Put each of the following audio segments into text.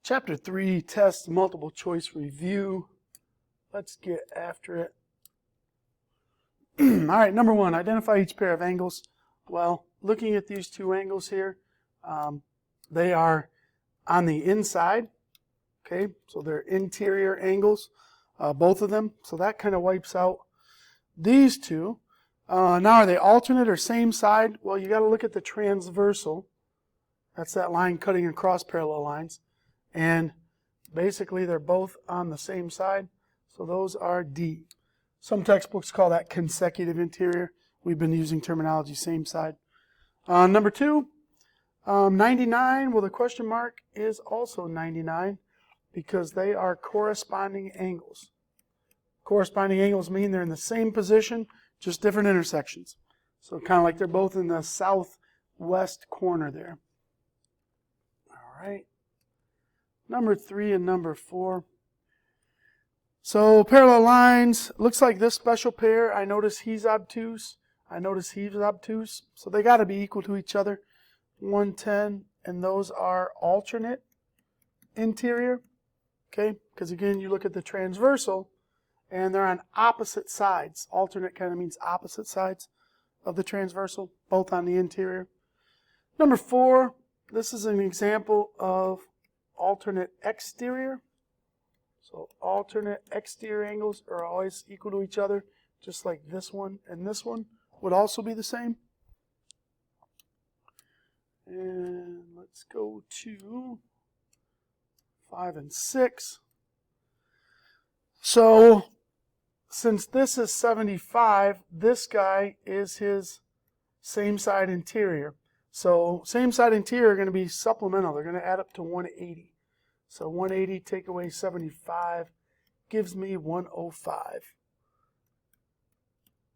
Chapter 3, test multiple choice review. Let's get after it. All right, number 1, identify each pair of angles. Well, looking at these two angles here, they are on the inside. Okay, so they're interior angles, both of them. So that kind of wipes out these two. Now, are they alternate or same side? Well, you got to look at the transversal. That's that line cutting across parallel lines. And basically, they're both on the same side. So those are D. Some textbooks call that consecutive interior. We've been using terminology same side. Number 2, 99. Well, the question mark is also 99 because they are corresponding angles. Corresponding angles mean they're in the same position, just different intersections. So kind of like they're both in the southwest corner there. All right. Number 3 and number 4. So parallel lines, looks like this special pair, I notice he's obtuse, I notice he's obtuse, so they got to be equal to each other. 110, and those are alternate interior, okay? Because again, you look at the transversal, and they're on opposite sides. Alternate kind of means opposite sides of the transversal, both on the interior. Number 4, this is an example of alternate exterior. So alternate exterior angles are always equal to each other, just like this one and this one would also be the same. And let's go to 5 and 6. So since this is 75, this guy is his same side interior. So same side interior are going to be supplemental. They're going to add up to 180. So 180 take away 75 gives me 105.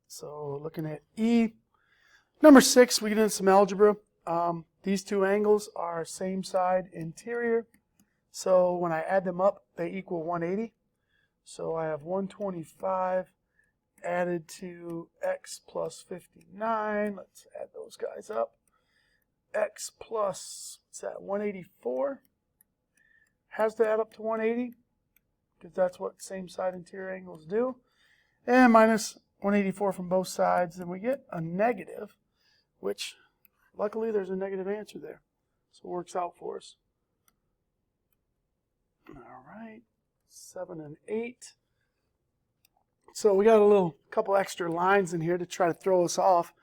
So looking at E. Number 6, we get into some algebra. These two angles are same side interior. So when I add them up, they equal 180. So I have 125 added to x plus 59. Let's add those guys up. X plus, what's that, 184? Has to add up to 180 because that's what same side interior angles do. And minus 184 from both sides, and we get a negative, which luckily there's a negative answer there. So it works out for us. All right, 7 and 8. So we got a couple extra lines in here to try to throw us off,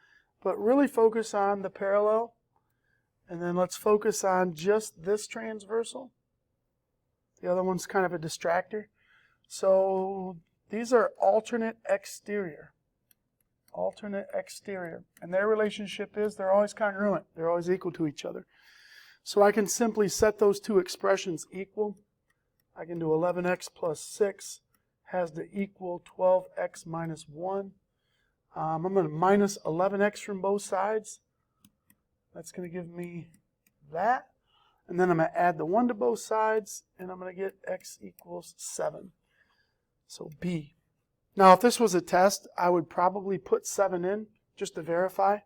but really focus on the parallel. And then let's focus on just this transversal. The other one's kind of a distractor. So these are alternate exterior. Alternate exterior. And their relationship is they're always congruent. They're always equal to each other. So I can simply set those two expressions equal. I can do 11x plus 6 has to equal 12x minus 1. I'm going to minus 11x from both sides. That's going to give me that. And then I'm going to add the 1 to both sides, and I'm going to get x equals 7. So B. Now, if this was a test, I would probably put 7 in just to verify.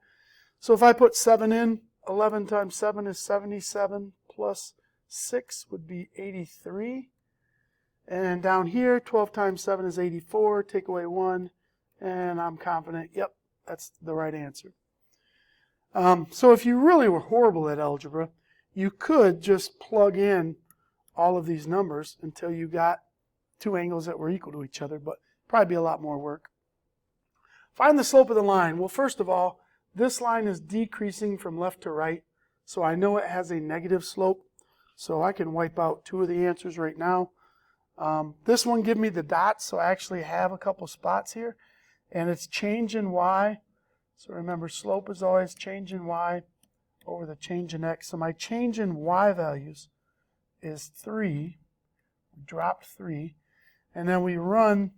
So if I put 7 in, 11 times 7 is 77, plus 6 would be 83. And down here, 12 times 7 is 84. Take away 1, and I'm confident, yep, that's the right answer. So if you really were horrible at algebra, you could just plug in all of these numbers until you got two angles that were equal to each other, but probably be a lot more work. Find the slope of the line. Well, first of all, this line is decreasing from left to right, so I know it has a negative slope, so I can wipe out 2 of the answers right now. This one give me the dots, so I actually have a couple spots here, and it's change in y. So remember, slope is always change in y over the change in x. So my change in y values is 3. We dropped 3. And then we run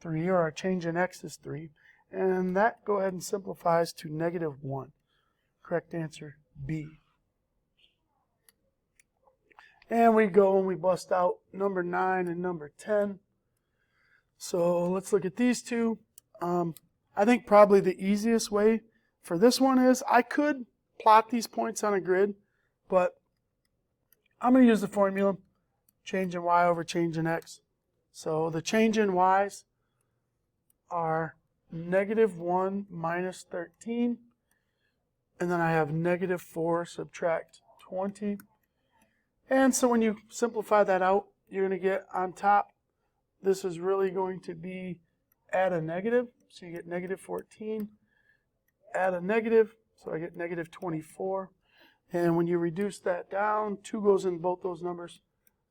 3, or our change in x is 3. And that, go ahead and simplifies to negative 1. Correct answer, B. And we go and we bust out number 9 and number 10. So let's look at these two. I think probably the easiest way for this one is I could plot these points on a grid, but I'm going to use the formula. change in y over change in x. So the change in y's are -1 minus 13. And then I have -4 subtract 20. And so when you simplify that out, you're going to get on top, this is really going to be add a negative. So you get -14, add a negative, so I get -24. And when you reduce that down, 2 goes in both those numbers.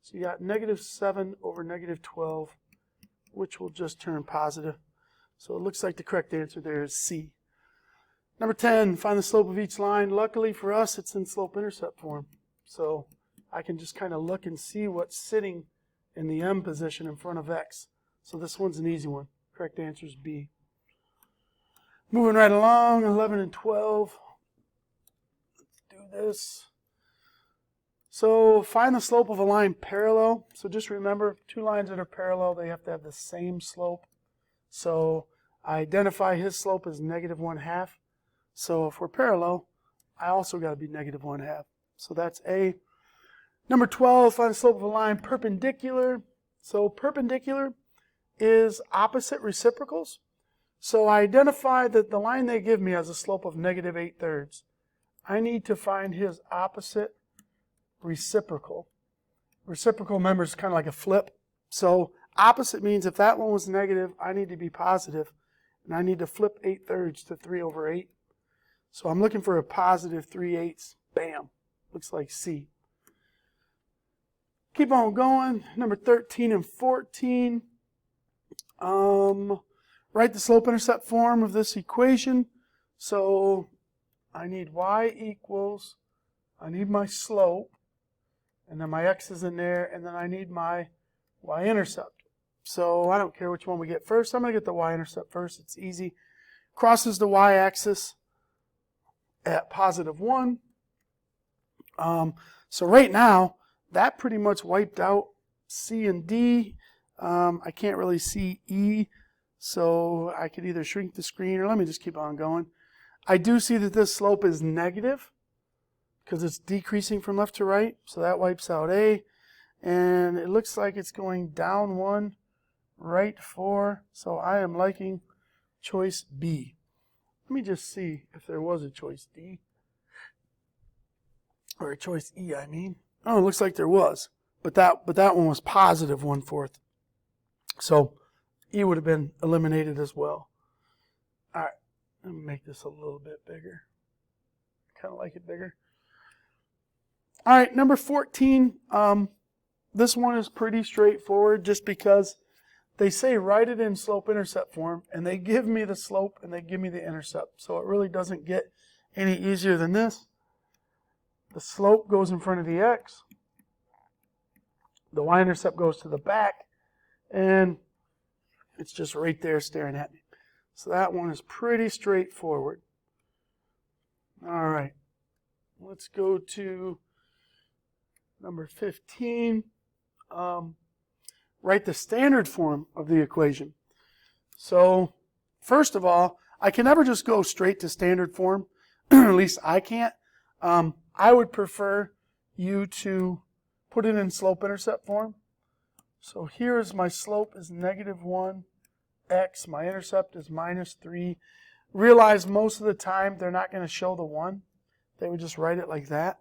So you got -7 over -12, which will just turn positive. So it looks like the correct answer there is C. Number 10, find the slope of each line. Luckily for us, it's in slope-intercept form. So I can just kind of look and see what's sitting in the M position in front of X. So this one's an easy one. Correct answer is B. Moving right along, 11 and 12. Let's do this. So find the slope of a line parallel. So just remember, two lines that are parallel, they have to have the same slope. So I identify his slope as -1/2. So if we're parallel, I also got to be -1/2. So that's A. Number 12, find the slope of a line perpendicular. So perpendicular is opposite reciprocals. So I identify that the line they give me has a slope of -8/3. I need to find his opposite reciprocal. Reciprocal, remember, is kind of like a flip. So opposite means if that one was negative, I need to be positive. And I need to flip 8/3 to 3/8. So I'm looking for a positive 3/8. Bam. Looks like C. Keep on going. Number 13 and 14. Write the slope-intercept form of this equation. So I need y equals, I need my slope, and then my x is in there, and then I need my y-intercept. So I don't care which one we get first. I'm going to get the y-intercept first. It's easy. Crosses the y-axis at +1. So right now, that pretty much wiped out C and D. I can't really see E, so I could either shrink the screen or let me just keep on going. I do see that this slope is negative because it's decreasing from left to right, so that wipes out A. And it looks like it's going down 1, right 4, so I am liking choice B. Let me just see if there was a choice D. Or a choice E, I mean. Oh, it looks like there was. But that one was positive 1/4. So E would have been eliminated as well. All right, let me make this a little bit bigger. Kind of like it bigger. All right, number 14. This one is pretty straightforward just because they say write it in slope-intercept form, and they give me the slope and they give me the intercept. So it really doesn't get any easier than this. The slope goes in front of the x. The y-intercept goes to the back. And it's just right there staring at me. So that one is pretty straightforward. All right. Let's go to number 15. Write the standard form of the equation. So first of all, I can never just go straight to standard form. At least I can't. I would prefer you to put it in slope-intercept form. So here is my slope is -1 x. My intercept is -3. Realize most of the time they're not going to show the 1. They would just write it like that.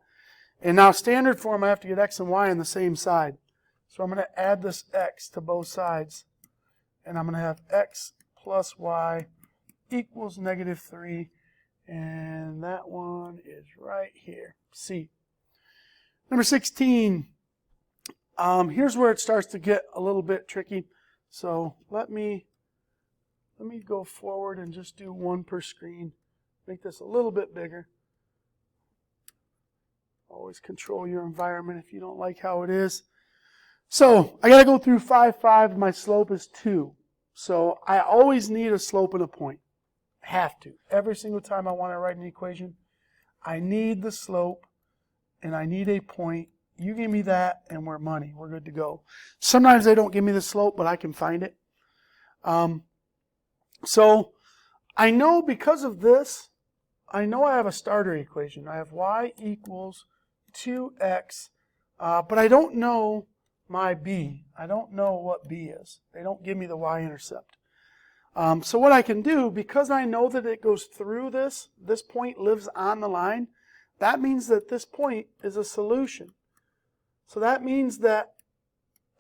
And now standard form, I have to get x and y on the same side. So I'm going to add this x to both sides. And I'm going to have x plus y equals -3. And that one is right here, C. Number 16. Here's where it starts to get a little bit tricky. So let me go forward and just do one per screen. Make this a little bit bigger. Always control your environment if you don't like how it is. So I got to go through 5, 5. My slope is 2. So I always need a slope and a point. Have to. Every single time I want to write an equation, I need the slope and I need a point. You give me that and we're money. We're good to go. Sometimes they don't give me the slope, but I can find it. So I know because of this, I know I have a starter equation. I have y equals 2x, but I don't know my b? I don't know what b is. They don't give me the y-intercept. So what I can do, because I know that it goes through this point lives on the line, that means that this point is a solution. So that means that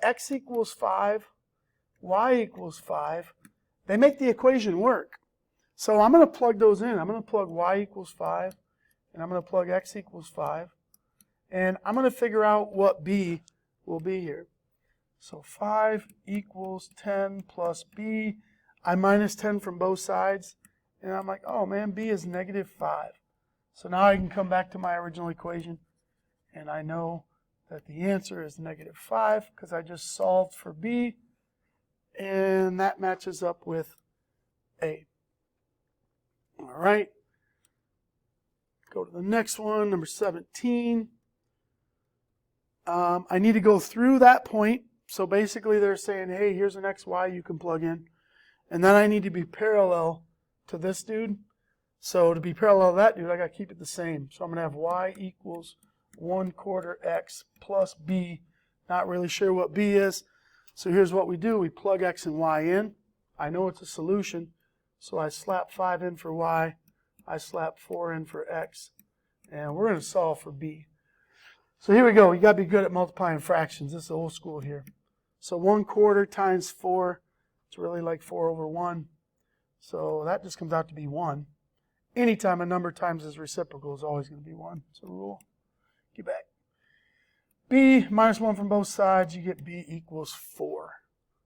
x equals 5, y equals 5. They make the equation work. So I'm going to plug those in. I'm going to plug y equals 5, and I'm going to plug x equals 5. And I'm going to figure out what b will be here. So 5 equals 10 plus b. I minus 10 from both sides, and I'm like, oh man, b is negative 5. So now I can come back to my original equation, and I know that the answer is negative 5 because I just solved for b, and that matches up with a. All right, go to the next one, number 17. I need to go through that point. So basically they're saying, hey, here's an x, y you can plug in. And then I need to be parallel to this dude. So to be parallel to that dude, I got to keep it the same. So I'm going to have y equals 1/4 x plus b. Not really sure what b is. So here's what we do. We plug x and y in. I know it's a solution. So I slap 5 in for y. I slap 4 in for x. And we're going to solve for b. So here we go. You got to be good at multiplying fractions. This is old school here. So 1/4 times 4. It's really like 4 over 1. So that just comes out to be 1. Anytime a number times its reciprocal is always going to be 1. It's a rule. Get back. b minus 1 from both sides, you get b equals 4.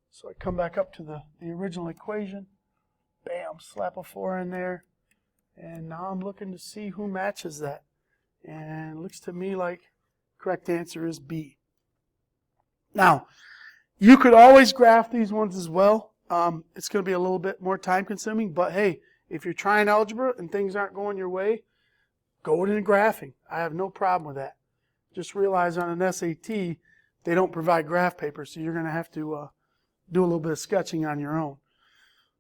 So I come back up to the original equation. Bam, slap a 4 in there. And now I'm looking to see who matches that. And it looks to me like the correct answer is b. Now, you could always graph these ones as well. It's going to be a little bit more time consuming, but hey, if you're trying algebra and things aren't going your way, go into graphing. I have no problem with that. Just realize on an SAT, they don't provide graph paper, so you're going to have to do a little bit of sketching on your own.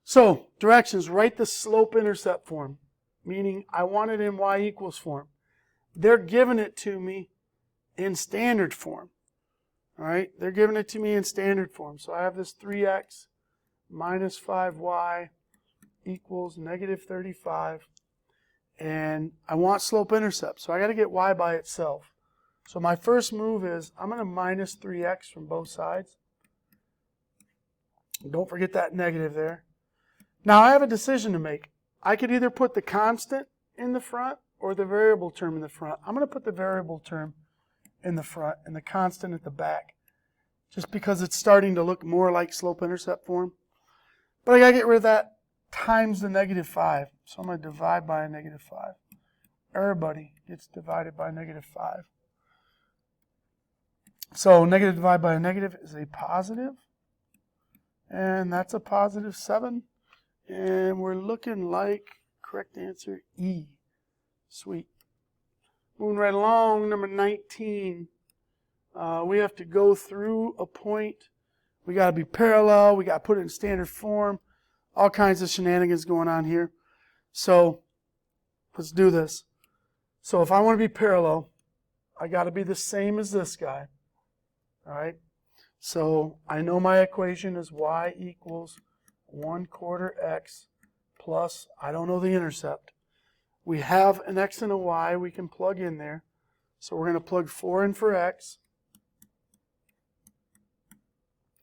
So, directions, write the slope-intercept form, meaning I want it in y equals form. They're giving it to me in standard form. All right, they're giving it to me in standard form. So I have this 3x minus 5y equals negative 35. And I want slope-intercept, so I got to get y by itself. So my first move is I'm going to minus 3x from both sides. Don't forget that negative there. Now I have a decision to make. I could either put the constant in the front or the variable term in the front. I'm going to put the variable term in the front and the constant at the back, just because it's starting to look more like slope-intercept form. But I got to get rid of that times the negative 5. So I'm going to divide by a negative 5. Everybody gets divided by negative 5. So negative divided by a negative is a positive. And that's a positive 7. And we're looking like, correct answer, E. Sweet. Moving right along, number 19. We have to go through a point. We got to be parallel. We got to put it in standard form. All kinds of shenanigans going on here. So let's do this. So if I want to be parallel, I got to be the same as this guy. All right. So I know my equation is y equals 1/4 x plus, I don't know the intercept. We have an x and a y we can plug in there. So we're going to plug 4 in for x.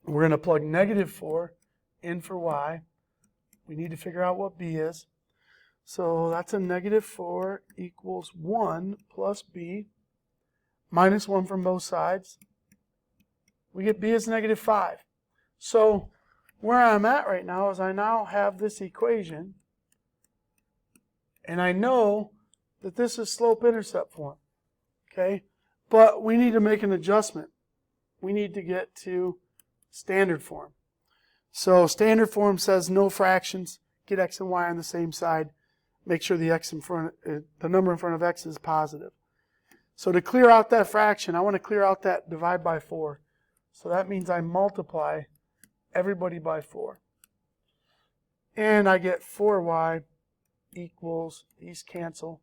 We're going to plug negative 4 in for y. We need to figure out what b is. So that's a negative 4 equals 1 plus b. Minus 1 from both sides. We get b is negative 5. So where I'm at right now is I now have this equation. And I know that this is slope-intercept form. Okay? But we need to make an adjustment. We need to get to standard form. So standard form says no fractions. Get x and y on the same side. Make sure the x in front, the number in front of x is positive. So to clear out that fraction, I want to clear out that divide by 4. So that means I multiply everybody by 4. And I get 4y equals, these cancel,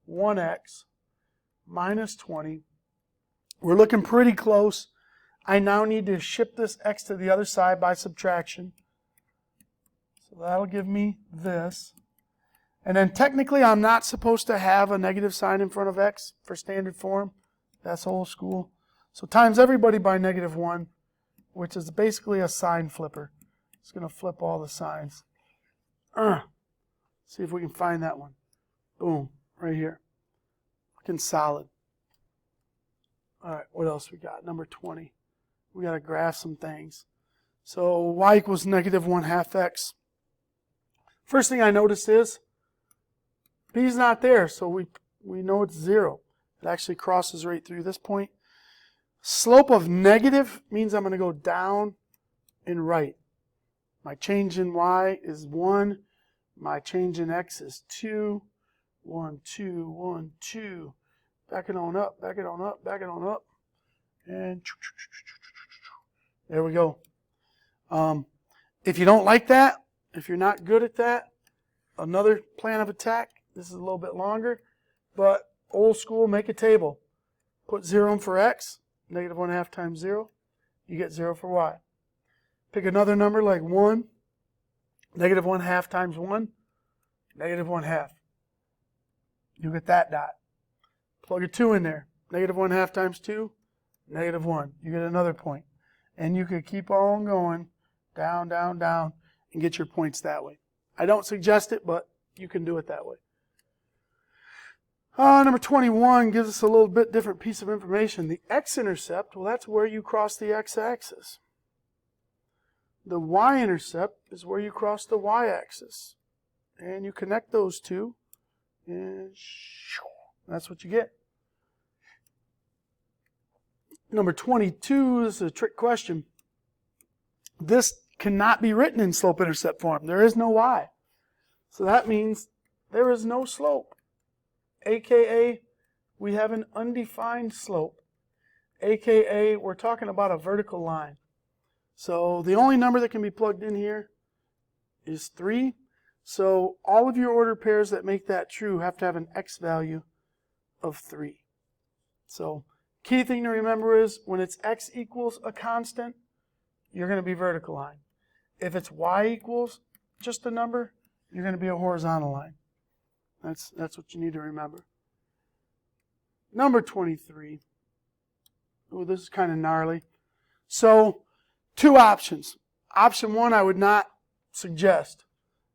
1x minus 20. We're looking pretty close. I now need to ship this x to the other side by subtraction. So that'll give me this. And then technically I'm not supposed to have a negative sign in front of x for standard form. That's old school. So times everybody by -1, which is basically a sign flipper. It's going to flip all the signs. See if we can find that one. Boom, right here. Looking solid. All right, what else we got? Number 20. We got to graph some things. So y equals -1/2 x. First thing I notice is b's not there, so we know it's 0. It actually crosses right through this point. Slope of negative means I'm going to go down and right. My change in y is 1. My change in x is 2. 1, 2, 1, 2. Back it on up, back it on up, back it on up. And there we go. If you don't like that, if you're not good at that, another plan of attack. This is a little bit longer, but old school, make a table. Put 0 in for x, -1/2 times 0. You get 0 for y. Pick another number like 1, -1/2 times 1, -1/2. You get that dot. Plug a 2 in there. -1/2 times 2, -1. You get another point. And you could keep on going down, down, down, and get your points that way. I don't suggest it, but you can do it that way. Number 21 gives us a little bit different piece of information. The x-intercept, well, that's where you cross the x-axis. The y-intercept is where you cross the y-axis. And you connect those two, and that's what you get. Number 22 is a trick question. This cannot be written in slope-intercept form. There is no y. So that means there is no slope. AKA, we have an undefined slope. AKA, we're talking about a vertical line. So the only number that can be plugged in here is 3. So all of your order pairs that make that true have to have an x value of 3. So key thing to remember is when it's x equals a constant, you're going to be vertical line. If it's y equals just a number, you're going to be a horizontal line. That's what you need to remember. Number 23. Oh, this is kind of gnarly. So, 2 options. Option 1 I would not suggest.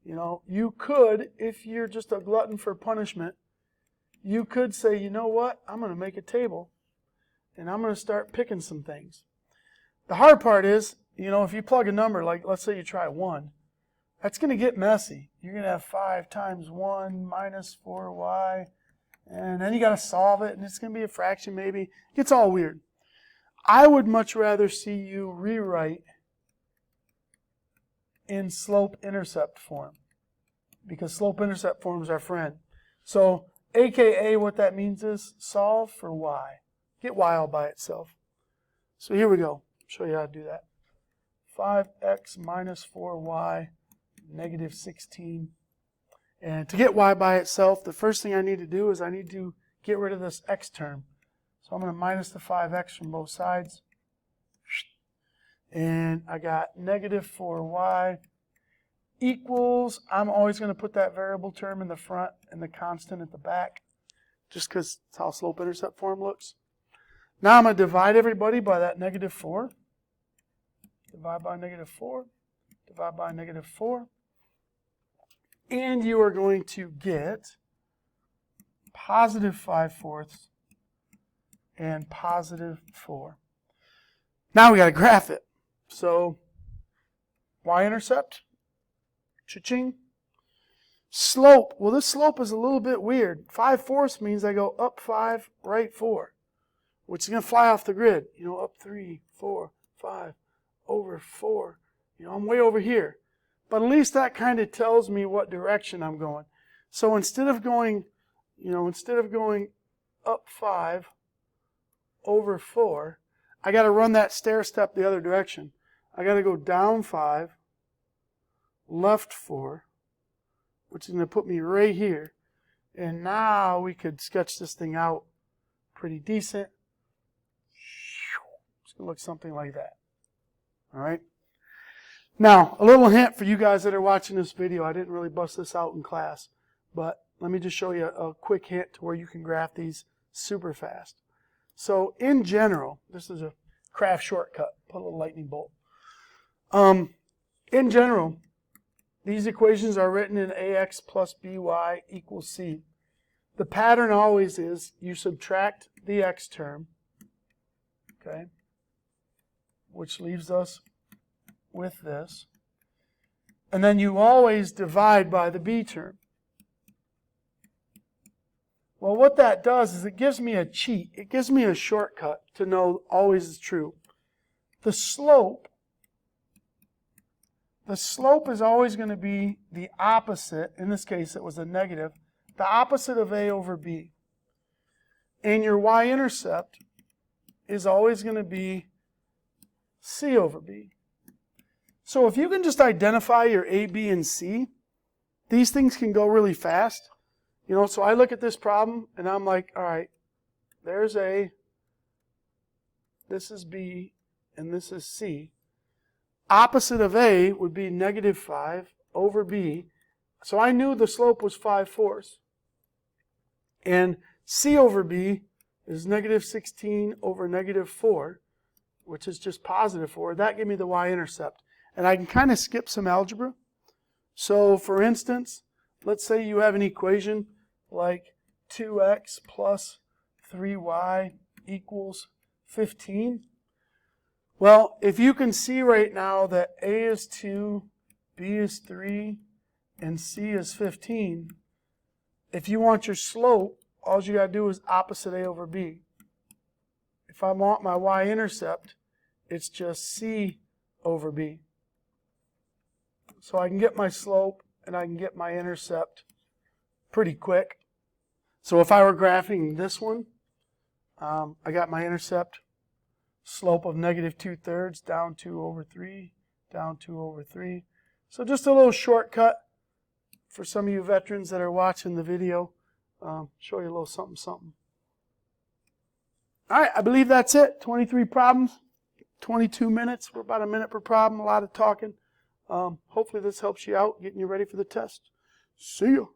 You know, you could, if you're just a glutton for punishment, you could say, you know what, I'm going to make a table and I'm going to start picking some things. The hard part is, you know, if you plug a number, like let's say you try 1, that's going to get messy. You're going to have 5 times 1 minus 4y, and then you got to solve it, and it's going to be a fraction maybe. It gets all weird. I would much rather see you rewrite in slope-intercept form, because slope-intercept form is our friend. So, AKA what that means is solve for y. Get y all by itself. So here we go. I'll show you how to do that. 5x minus 4y negative 16. And to get y by itself, the first thing I need to do is I need to get rid of this x term. So I'm going to minus the 5x from both sides. And I got negative 4y equals, I'm always going to put that variable term in the front and the constant at the back, just because it's how slope-intercept form looks. Now I'm going to divide everybody by that negative 4. Divide by negative 4. Divide by negative 4. And you are going to get positive 5/4 and positive 4. Now we got to graph it. So y-intercept, cha-ching. Slope, well this slope is a little bit weird. 5/4 means I go up 5, right 4, which is going to fly off the grid. You know, up 3, 4, 5, over 4. You know, I'm way over here. But at least that kind of tells me what direction I'm going. So instead of going, up 5, over 4, I got to run that stair step the other direction. I got to go down 5, left 4, which is going to put me right here. And now we could sketch this thing out pretty decent. It's going to look something like that. All right. Now, a little hint for you guys that are watching this video. I didn't really bust this out in class, but let me just show you a quick hint to where you can graph these super fast. So in general, this is a craft shortcut. Put a little lightning bolt. In general, these equations are written in ax plus by equals c. The pattern always is you subtract the x term, okay, which leaves us with this. And then you always divide by the b term. Well, what that does is it gives me a cheat. It gives me a shortcut to know always is true. The slope is always going to be the opposite. In this case, it was a negative. The opposite of a over b. And your y-intercept is always going to be c over b. So if you can just identify your a, b, and c, these things can go really fast. You know, so I look at this problem and I'm like, all right, there's a, this is b, and this is c. Opposite of a would be negative 5 over b. So I knew the slope was 5/4. And c over b is negative 16 over negative 4, which is just positive 4. That gave me the y-intercept. And I can kind of skip some algebra. So for instance, let's say you have an equation like 2x plus 3y equals 15. Well, if you can see right now that a is 2, b is 3, and c is 15, if you want your slope, all you got to do is opposite a over b. If I want my y-intercept, it's just c over b. So I can get my slope and I can get my intercept pretty quick. So if I were graphing this one, I got my intercept, slope of negative 2/3, down 2 over 3, down 2 over 3. So just a little shortcut for some of you veterans that are watching the video. Show you a little something, something. All right, I believe that's it. 23 problems, 22 minutes. We're about a minute per problem, a lot of talking. Hopefully this helps you out, getting you ready for the test. See you.